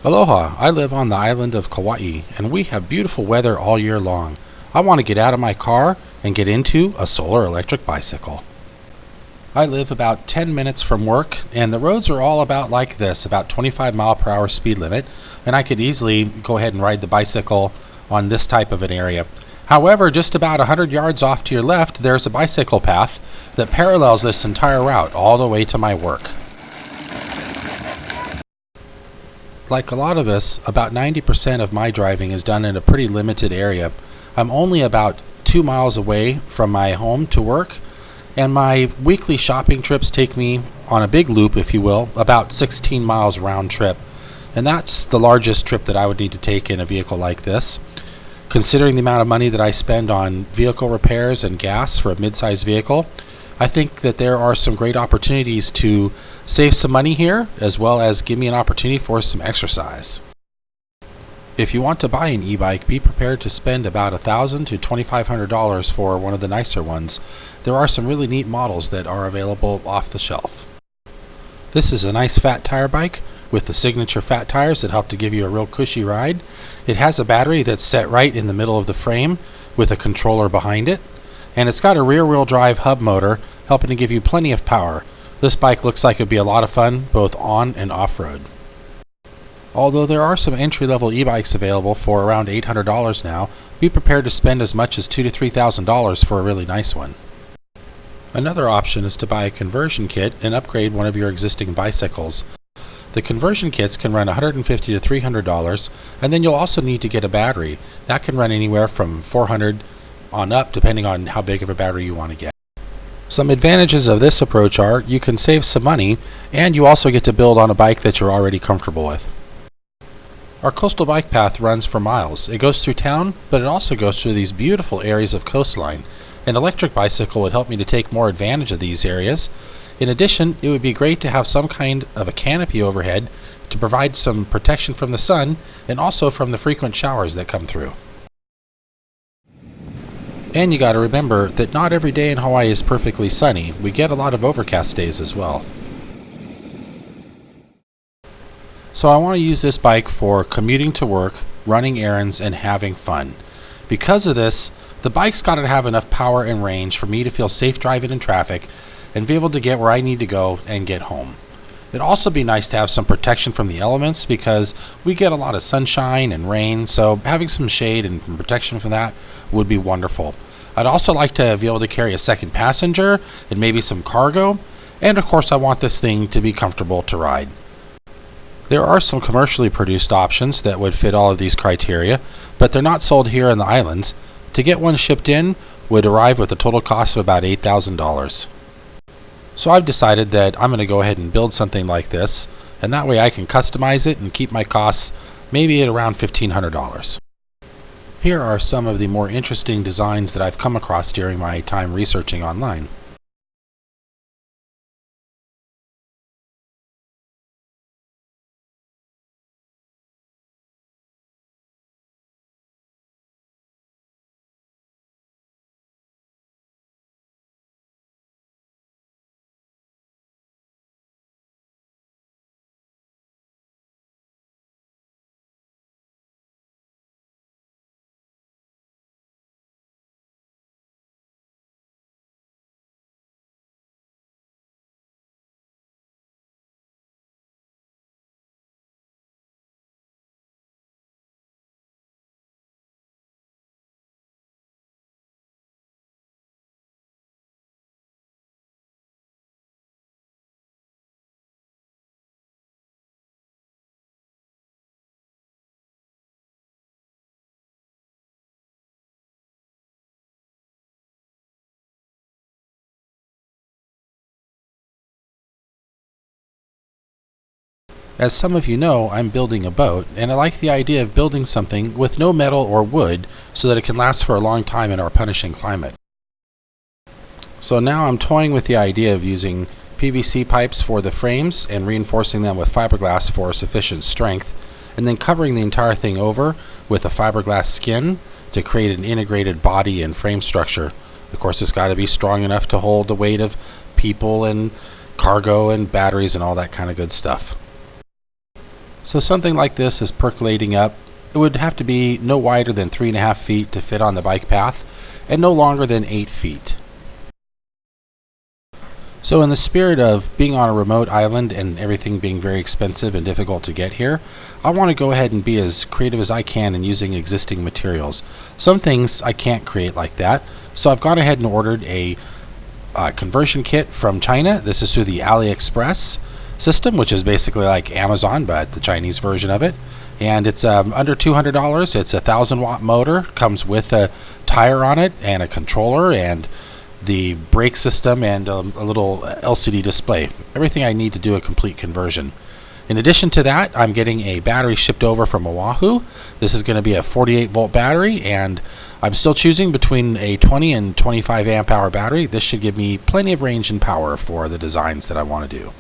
Aloha, I live on the island of Kauai, and we have beautiful weather all year long. I want to get out of my car and get into a solar electric bicycle. I live about 10 minutes from work, and the roads are all about like this, about 25-mile-per-hour speed limit, and I could easily go ahead and ride the bicycle on this type of an area. However, just about 100 yards off to your left, there's a bicycle path that parallels this entire route all the way to my work. Like a lot of us, about 90% of my driving is done in a pretty limited area. I'm only about 2 miles away from my home to work, and my weekly shopping trips take me on a big loop, if you will, about 16 miles round trip. And that's the largest trip that I would need to take in a vehicle like this. Considering the amount of money that I spend on vehicle repairs and gas for a mid-sized vehicle, I think that there are some great opportunities to save some money here, as well as give me an opportunity for some exercise. If you want to buy an e-bike, be prepared to spend about $1,000 to $2,500 for one of the nicer ones. There are some really neat models that are available off the shelf. This is a nice fat tire bike with the signature fat tires that help to give you a real cushy ride. It has a battery that's set right in the middle of the frame with a controller behind it, and it's got a rear-wheel drive hub motor helping to give you plenty of power. This bike looks like it would be a lot of fun both on and off-road. Although there are some entry-level e-bikes available for around $800 now, be prepared to spend as much as $2,000 to $3,000 for a really nice one. Another option is to buy a conversion kit and upgrade one of your existing bicycles. The conversion kits can run $150 to $300, and then you'll also need to get a battery. That can run anywhere from $400 on up, depending on how big of a battery you want to get. Some advantages of this approach are you can save some money, and you also get to build on a bike that you're already comfortable with. Our coastal bike path runs for miles. It goes through town, but it also goes through these beautiful areas of coastline. An electric bicycle would help me to take more advantage of these areas. In addition, it would be great to have some kind of a canopy overhead to provide some protection from the sun and also from the frequent showers that come through. And you got to remember that not every day in Hawaii is perfectly sunny. We get a lot of overcast days as well. So I want to use this bike for commuting to work, running errands, and having fun. Because of this, the bike's got to have enough power and range for me to feel safe driving in traffic and be able to get where I need to go and get home. It'd also be nice to have some protection from the elements because we get a lot of sunshine and rain, so having some shade and protection from that would be wonderful. I'd also like to be able to carry a second passenger and maybe some cargo, and of course I want this thing to be comfortable to ride. There are some commercially produced options that would fit all of these criteria, but they're not sold here in the islands. To get one shipped in would arrive with a total cost of about $8,000. So I've decided that I'm going to go ahead and build something like this, and that way I can customize it and keep my costs maybe at around $1,500. Here are some of the more interesting designs that I've come across during my time researching online. As some of you know, I'm building a boat, and I like the idea of building something with no metal or wood so that it can last for a long time in our punishing climate. So now I'm toying with the idea of using PVC pipes for the frames and reinforcing them with fiberglass for sufficient strength, and then covering the entire thing over with a fiberglass skin to create an integrated body and frame structure. Of course, it's got to be strong enough to hold the weight of people and cargo and batteries and all that kind of good stuff. So something like this is percolating up. It would have to be no wider than 3.5 feet to fit on the bike path, and no longer than 8 feet. So in the spirit of being on a remote island and everything being very expensive and difficult to get here, I want to go ahead and be as creative as I can in using existing materials. Some things I can't create like that, so I've gone ahead and ordered a conversion kit from China. This is through the AliExpress system, which is basically like Amazon, but the Chinese version of it. And it's under $200. It's a 1,000-watt motor, comes with a tire on it and a controller and the brake system and a little LCD display. Everything I need to do a complete conversion. In addition to that, I'm getting a battery shipped over from Oahu. This is going to be a 48-volt battery, and I'm still choosing between a 20 and 25 amp hour battery. This should give me plenty of range and power for the designs that I want to do.